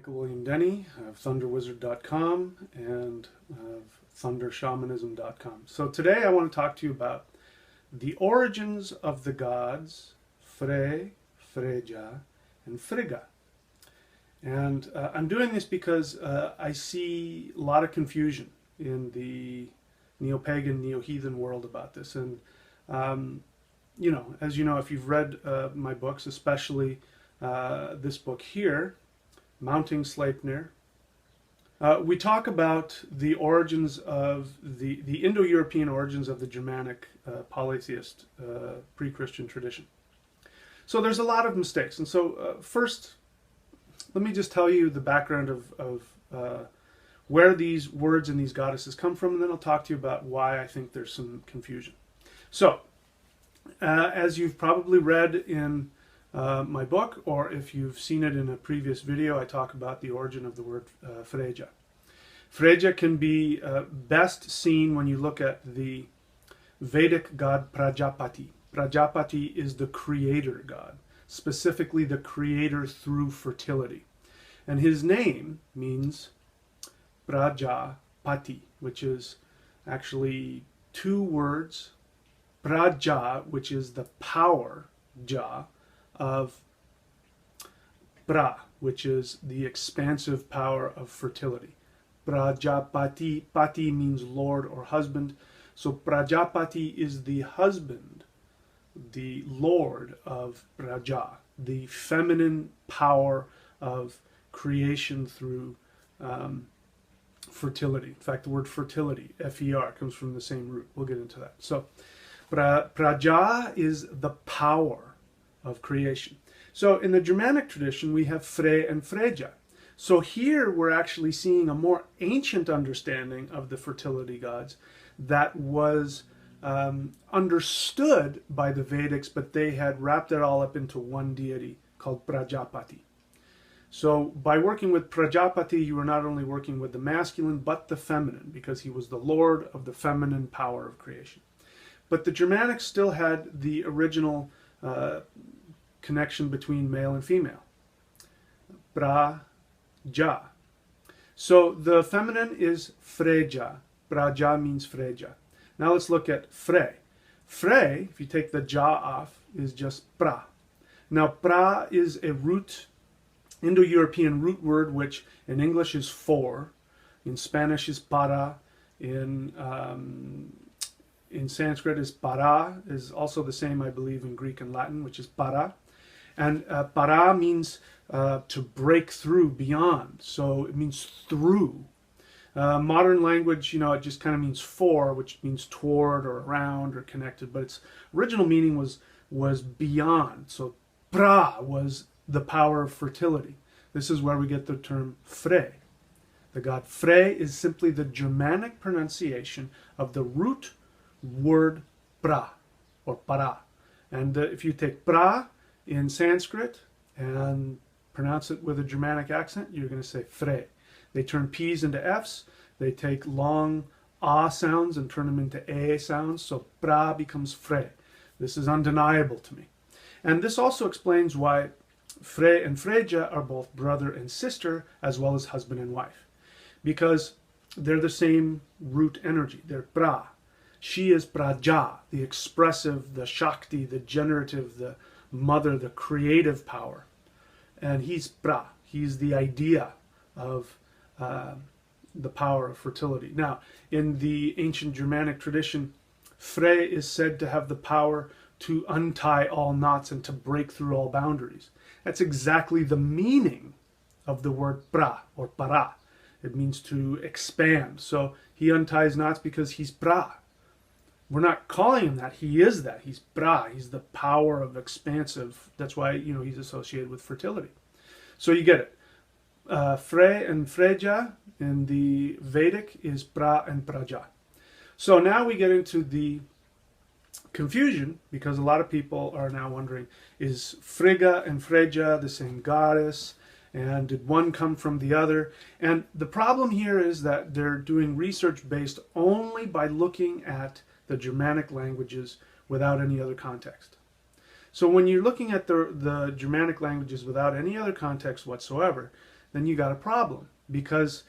Michael William Denny of thunderwizard.com and of thundershamanism.com. So today I want to talk to you about the origins of the gods Frey, Freyja, and Frigga. And I'm doing this because I see a lot of confusion in the neo-pagan, neo-heathen world about this. And, as you know, if you've read my books, especially this book here, Mounting Sleipnir, we talk about the origins of the Indo-European origins of the Germanic polytheist pre-Christian tradition. So there's a lot of mistakes. And so first, let me just tell you the background of where these words and these goddesses come from, and then I'll talk to you about why I think there's some confusion. So, as you've probably read in my book, or if you've seen it in a previous video, I talk about the origin of the word Freyja. Freyja can be best seen when you look at the Vedic god Prajapati. Prajapati is the creator god, specifically the creator through fertility. And his name means Prajapati, which is actually two words. Praja, which is the power, Ja, of Pra, which is the expansive power of fertility. Prajapati, Pati means lord or husband. So Prajapati is the husband, the lord of Praja, the feminine power of creation through fertility. In fact, the word fertility, F-E-R, comes from the same root. We'll get into that. So Praja is the power of creation. So in the Germanic tradition, we have Frey and Freyja. So here we're actually seeing a more ancient understanding of the fertility gods that was understood by the Vedics, but they had wrapped it all up into one deity called Prajapati. So by working with Prajapati, you were not only working with the masculine, but the feminine, because he was the lord of the feminine power of creation. But the Germanics still had the original connection between male and female. Praja. So the feminine is Freyja. Praja means Freyja. Now let's look at Frey. Frey, if you take the ja off, is just pra. Now pra is a root, Indo-European root word, which in English is for, in Spanish is para, in Sanskrit is para, is also the same, I believe, in Greek and Latin, which is para. And para means to break through, beyond. So it means through. Modern language, it just kind of means for, which means toward or around or connected. But its original meaning was beyond. So pra was the power of fertility. This is where we get the term Frey. The god Frey is simply the Germanic pronunciation of the root word pra or para. And if you take pra in Sanskrit and pronounce it with a Germanic accent, you're going to say Frey. They turn P's into F's. They take long A sounds and turn them into A sounds. So pra becomes Frey. This is undeniable to me. And this also explains why Frey and Freyja are both brother and sister, as well as husband and wife. Because they're the same root energy. They're pra. She is Praja, the expressive, the Shakti, the generative, the mother, the creative power. And he's pra. He's the idea of the power of fertility. Now, in the ancient Germanic tradition, Frey is said to have the power to untie all knots and to break through all boundaries. That's exactly the meaning of the word pra or para. It means to expand. So he unties knots because he's pra. We're not calling him that. He is that. He's pra. He's the power of expansive. That's why, he's associated with fertility. So you get it. Frey and Freyja in the Vedic is pra and praja. So now we get into the confusion, because a lot of people are now wondering, is Frigga and Freyja the same goddess? And did one come from the other? And the problem here is that they're doing research based only by looking at the Germanic languages without any other context. So when you're looking at the Germanic languages without any other context whatsoever, then you got a problem. Because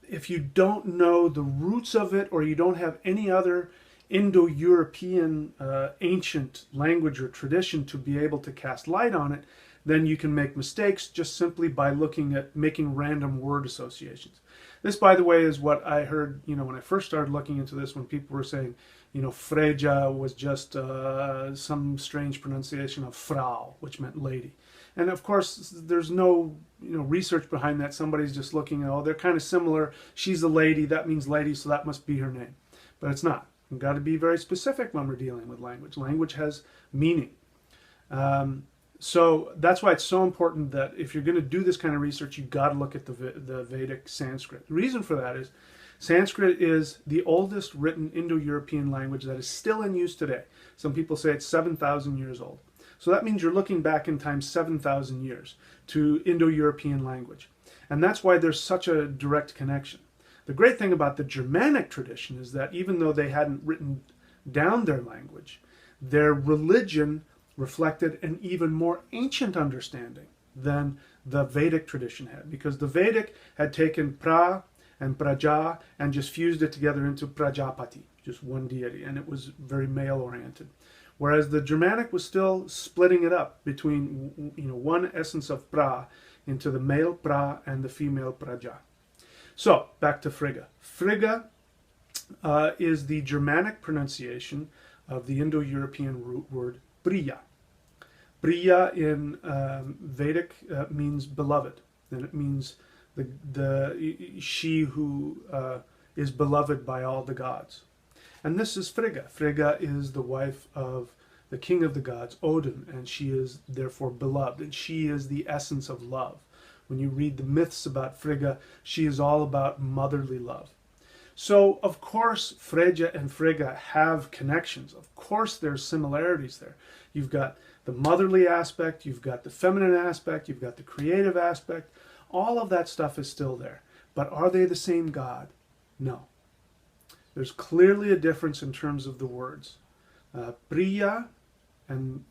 if you don't know the roots of it, or you don't have any other Indo-European ancient language or tradition to be able to cast light on it, then you can make mistakes just simply by looking at making random word associations. This, by the way, is what I heard, when I first started looking into this, when people were saying, Freyja was just some strange pronunciation of Frau, which meant lady. And of course, there's no research behind that. Somebody's just looking, they're kind of similar. She's a lady, that means lady, so that must be her name. But it's not. We've got to be very specific when we're dealing with language. Language has meaning. So that's why it's so important that if you're going to do this kind of research, you've got to look at the Vedic Sanskrit. The reason for that is Sanskrit is the oldest written Indo-European language that is still in use today. Some people say it's 7,000 years old. So that means you're looking back in time 7,000 years to Indo-European language. And that's why there's such a direct connection. The great thing about the Germanic tradition is that even though they hadn't written down their language, their religion reflected an even more ancient understanding than the Vedic tradition had. Because the Vedic had taken Pra and Praja and just fused it together into Prajapati, just one deity, and it was very male-oriented. Whereas the Germanic was still splitting it up between one essence of Pra into the male Pra and the female Praja. So, back to Frigga. Frigga is the Germanic pronunciation of the Indo-European root word Priya. Priya in Vedic means beloved, and it means she who is beloved by all the gods. And this is Frigga. Frigga is the wife of the king of the gods, Odin, and she is therefore beloved, and she is the essence of love. When you read the myths about Frigga, she is all about motherly love. So, of course, Freyja and Frigga have connections. Of course, there's similarities there. You've got the motherly aspect, you've got the feminine aspect, you've got the creative aspect. All of that stuff is still there. But are they the same God? No. There's clearly a difference in terms of the words. Priya and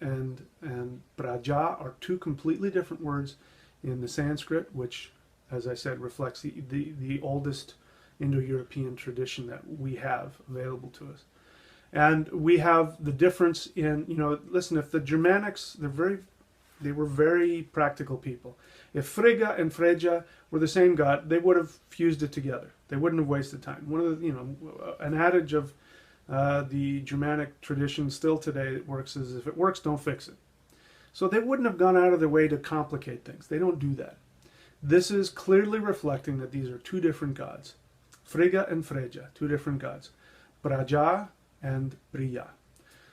Praja are two completely different words in the Sanskrit, which, as I said, reflects the oldest Indo-European tradition that we have available to us. And we have the difference in, listen, if the Germanics, they were very practical people. If Frigga and Freyja were the same god, they would have fused it together. They wouldn't have wasted time. One of the, an adage of the Germanic tradition still today that works is, if it works, don't fix it. So they wouldn't have gone out of their way to complicate things. They don't do that. This is clearly reflecting that these are two different gods. Frigga and Freyja, two different gods. Praja and Priya.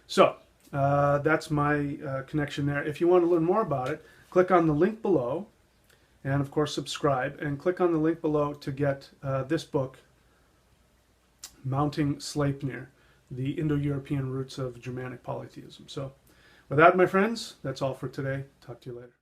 So, that's my connection there. If you want to learn more about it, click on the link below, and of course subscribe, and click on the link below to get this book, Mounting Sleipnir, the Indo-European Roots of Germanic Polytheism. So, with that, my friends, that's all for today. Talk to you later.